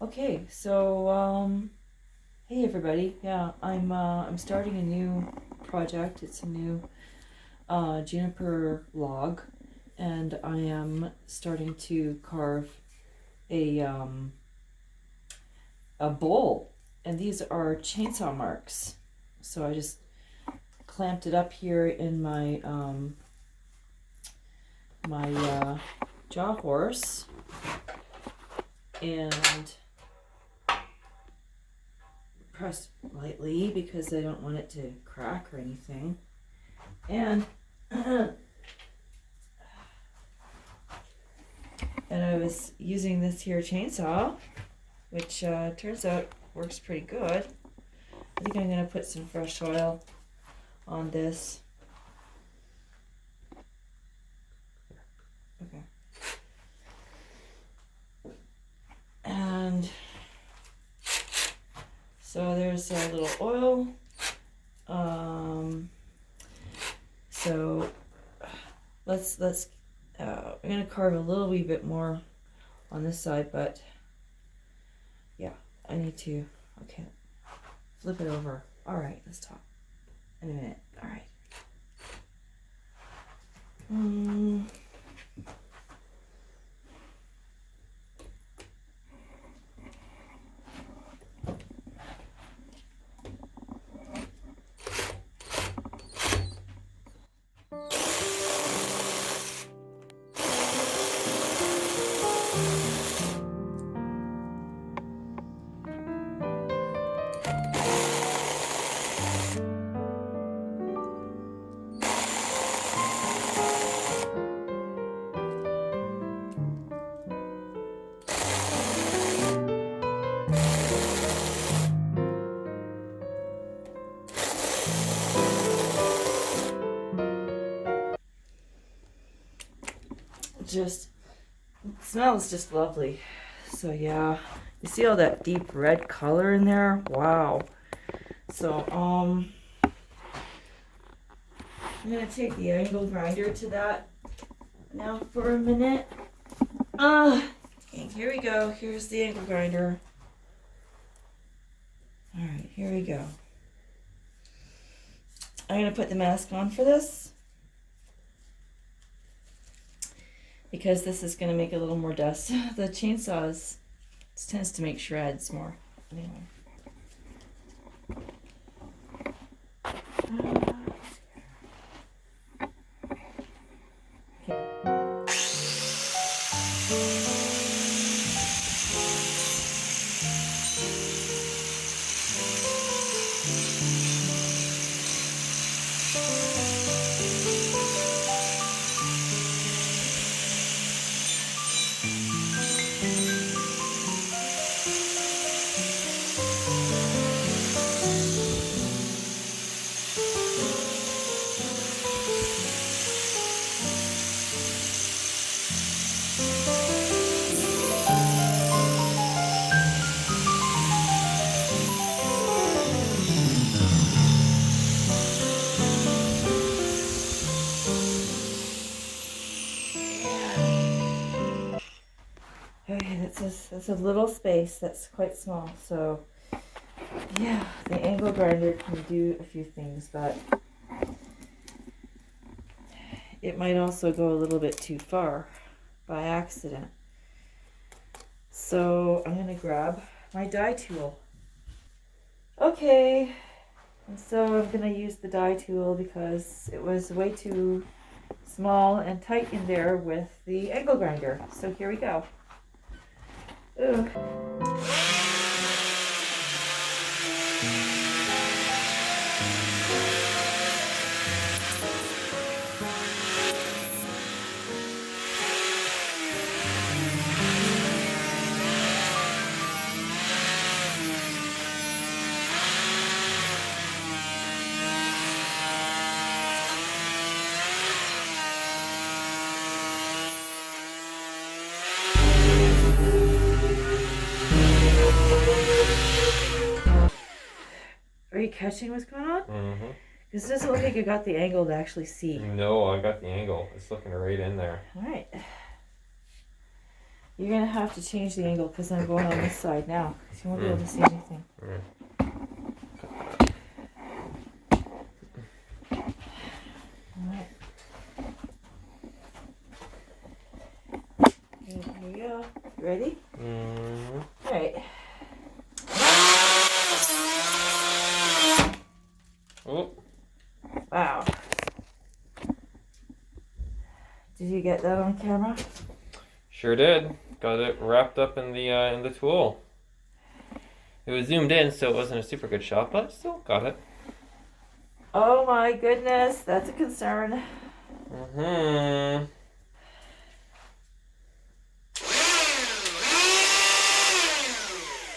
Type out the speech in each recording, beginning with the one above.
Okay, so hey everybody. Yeah, I'm starting a new project. It's a new Juniper log, and I am starting to carve a bowl, and these are chainsaw marks. So I just clamped it up here in my jaw horse, and press lightly because I don't want it to crack or anything. And and I was using this here chainsaw, which turns out works pretty good. I think I'm gonna put some fresh oil on this. Okay. And so there's a little oil. So let's I'm gonna carve a little wee bit more on this side, but yeah, I need to. Okay, flip it over. All right, let's talk in a minute. All right. Just smells just lovely. So yeah, you see all that deep red color in there? Wow. So I'm gonna take the angle grinder to that now for a minute. And here we go. Here's the angle grinder. All right, here we go. I'm gonna put the mask on for this, because this is going to make a little more dust. The chainsaws tends to make shreds more. Anyway. Okay, that's a little space. That's quite small. So yeah, the angle grinder can do a few things, but it might also go a little bit too far by accident. So I'm gonna grab my die tool. Okay, and so I'm gonna use the die tool because it was way too small and tight in there with the angle grinder. So here we go. Ooh. Are you catching what's going on? Mm-hmm. Because it doesn't look like you got the angle to actually see. No, I got the angle. It's looking right in there. All right. You're gonna have to change the angle because I'm going on this side now. Because you won't be able to see anything. Alright. Here we go. You ready? Alright. Oh. Wow. Did you get that on camera? Sure did. Got it wrapped up in the tool. It was zoomed in, so it wasn't a super good shot, but still got it. Oh my goodness, that's a concern.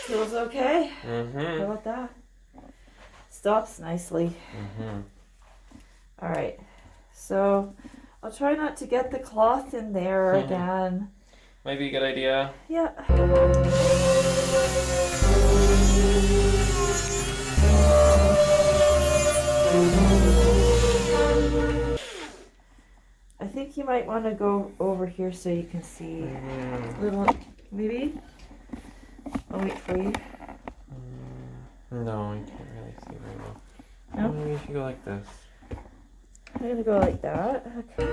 Feels okay? How about that? Stops nicely. Alright, so I'll try not to get the cloth in there again. Might be a good idea. Yeah. I think you might want to go over here so you can see a little, maybe? I'll wait for you. No, you can't really see very well. No? Maybe you should go like this. I'm going to go like that. Okay.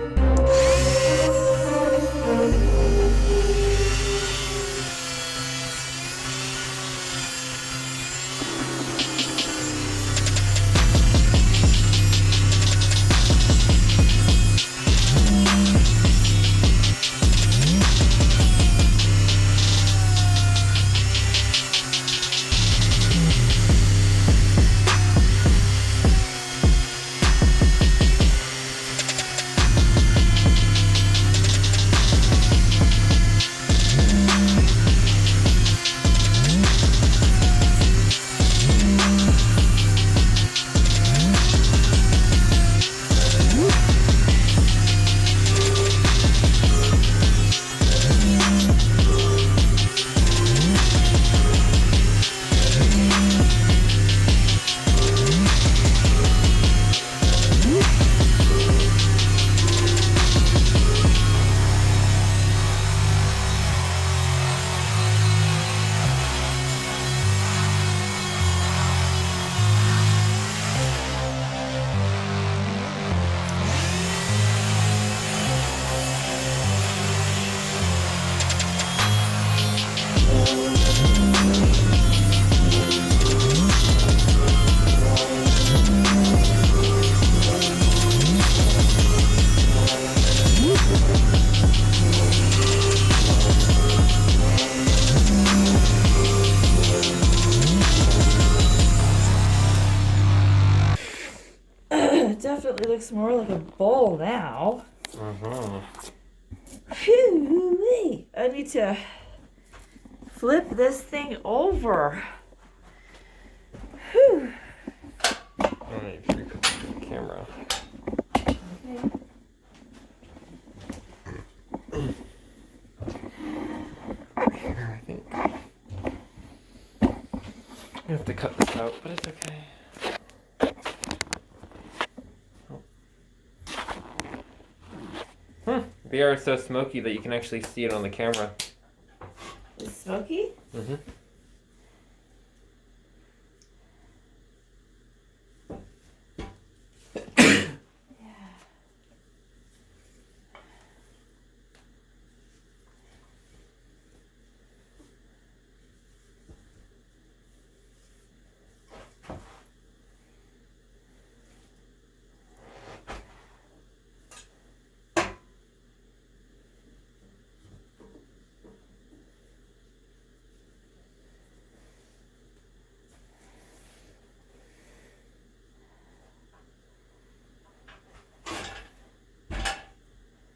Definitely looks more like a bowl now. Phew, I need to flip this thing over. Whew. Alright, should we put the camera? Okay. Here, I think. You have to cut this out, but it's okay. VR is so smoky that you can actually see it on the camera. Is it smoky?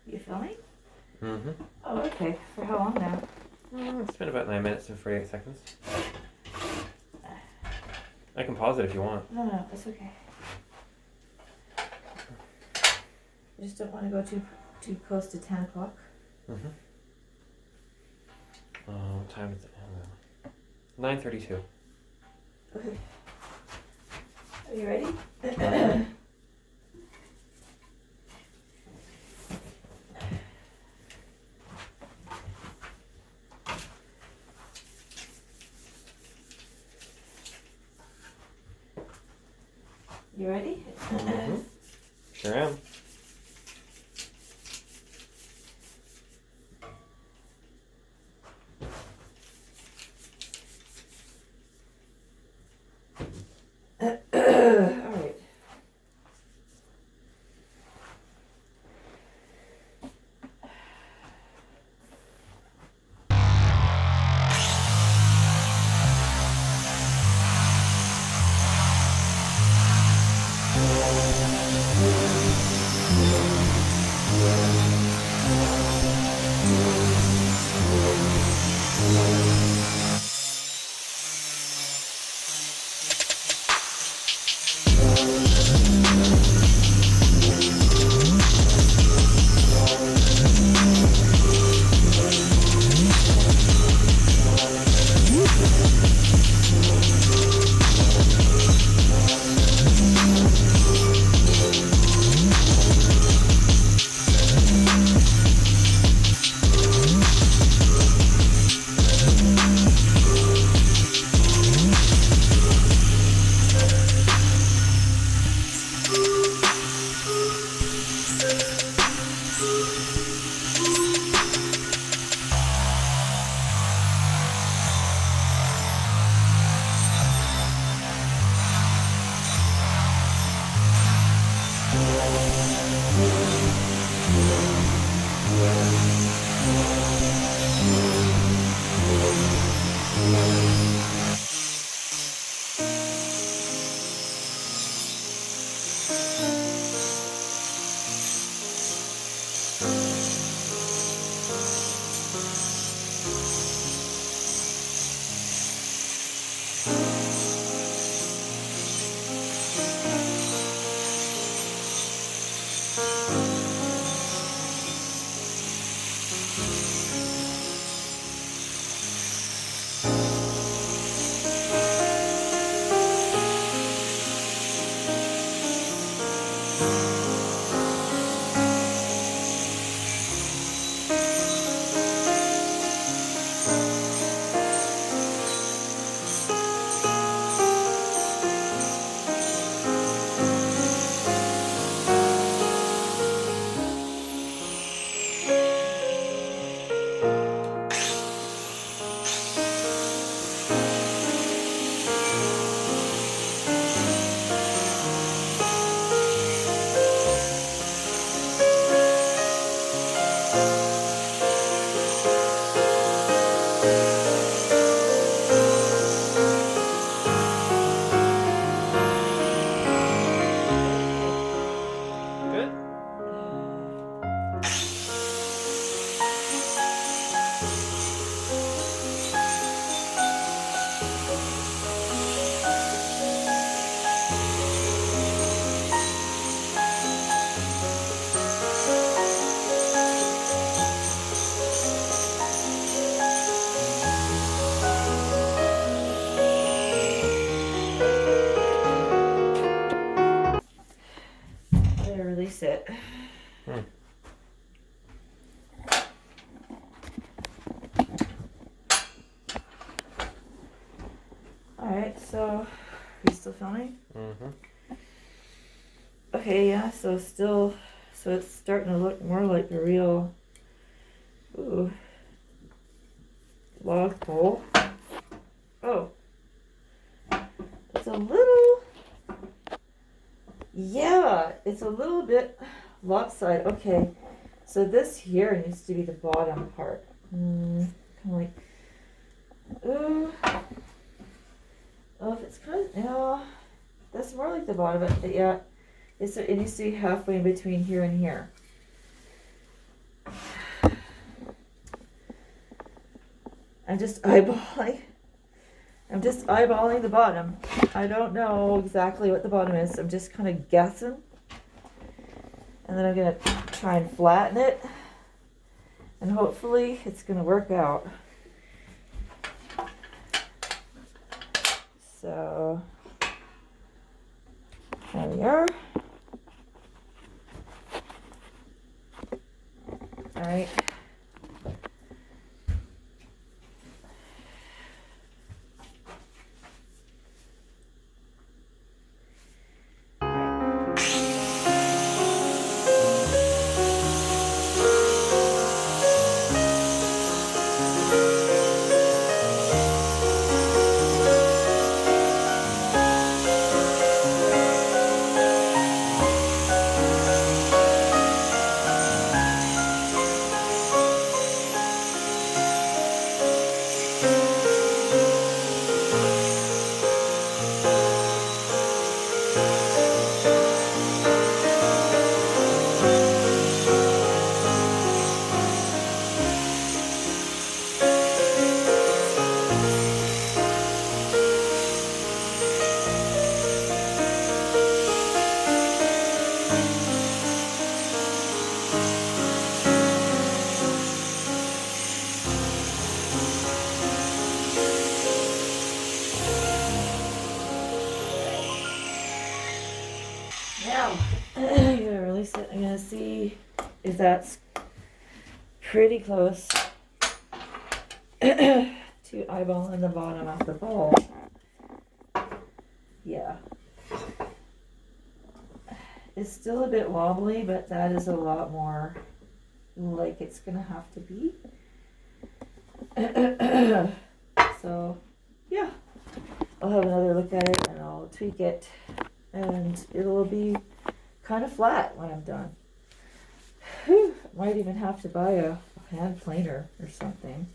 You filming? Oh, okay. For how long now? It's been about 9 minutes and 48 seconds. I can pause it if you want. No, it's okay. I just don't want to go too close to 10 o'clock. What time is it? 9:32. Okay. Are you ready? You ready? Mm-hmm. Sure am. All right. Good. I release it. Hmm. All right, so are you still filming? Mm-hmm. Okay, yeah, so it's starting to look more like a real, log pole. Oh, it's a little, yeah, it's a little bit lopsided. Okay, so this here needs to be the bottom part. Kind of like, oh, if it's kind of, no, that's more like the bottom of it, yeah. It needs to be halfway in between here and here. I'm just eyeballing the bottom. I don't know exactly what the bottom is. I'm just kind of guessing. And then I'm going to try and flatten it. And hopefully it's going to work out. So, there we are. All right. release it. I'm gonna see if that's pretty close to eyeballing the bottom of the ball. Yeah. It's still a bit wobbly, but that is a lot more like it's gonna have to be. So, yeah. I'll have another look at it and I'll tweak it, and it'll be kind of flat when I'm done. Whew, might even have to buy a hand planer or something.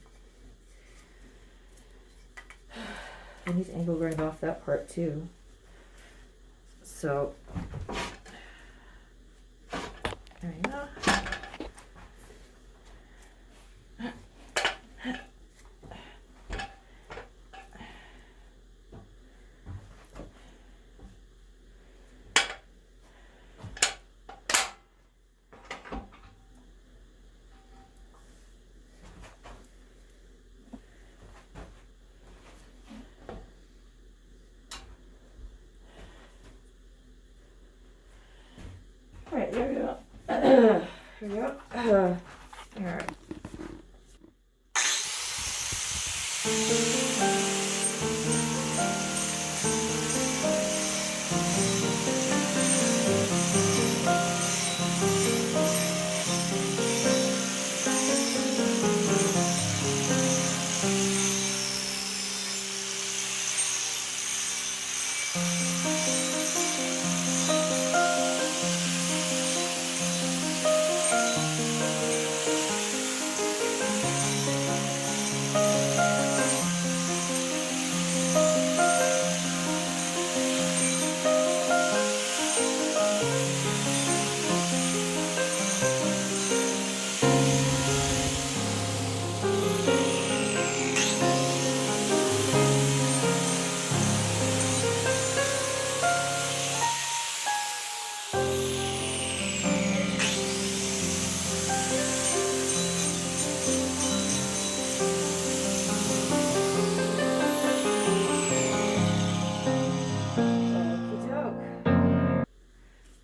I need to angle grind off that part too. So, there you go. Alright, there we go. There we go. Alright.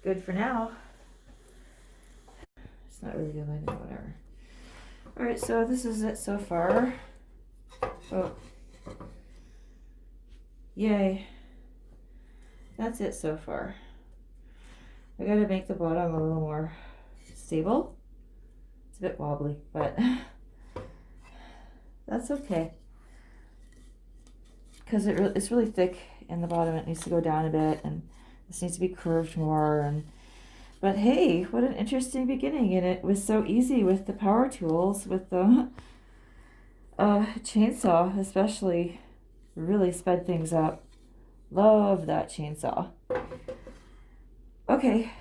Good for now. It's not really good, but whatever. Alright, so this is it so far. Oh. Yay. That's it so far. I gotta make the bottom a little more stable. It's a bit wobbly, but that's okay. Because it's really thick in the bottom. It needs to go down a bit, and this needs to be curved more. But hey, what an interesting beginning. And it was so easy with the power tools, with the chainsaw especially. Really sped things up. Love that chainsaw. Okay.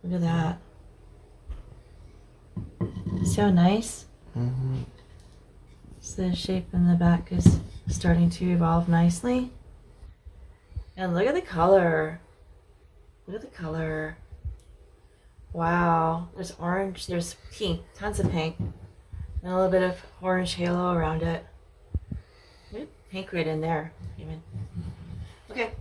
Look at that. See how nice? Mm-hmm. So the shape in the back is starting to evolve nicely. And look at the color. Look at the color. Wow. There's orange, there's pink, tons of pink. And a little bit of orange halo around it. Pink right in there, even. Okay.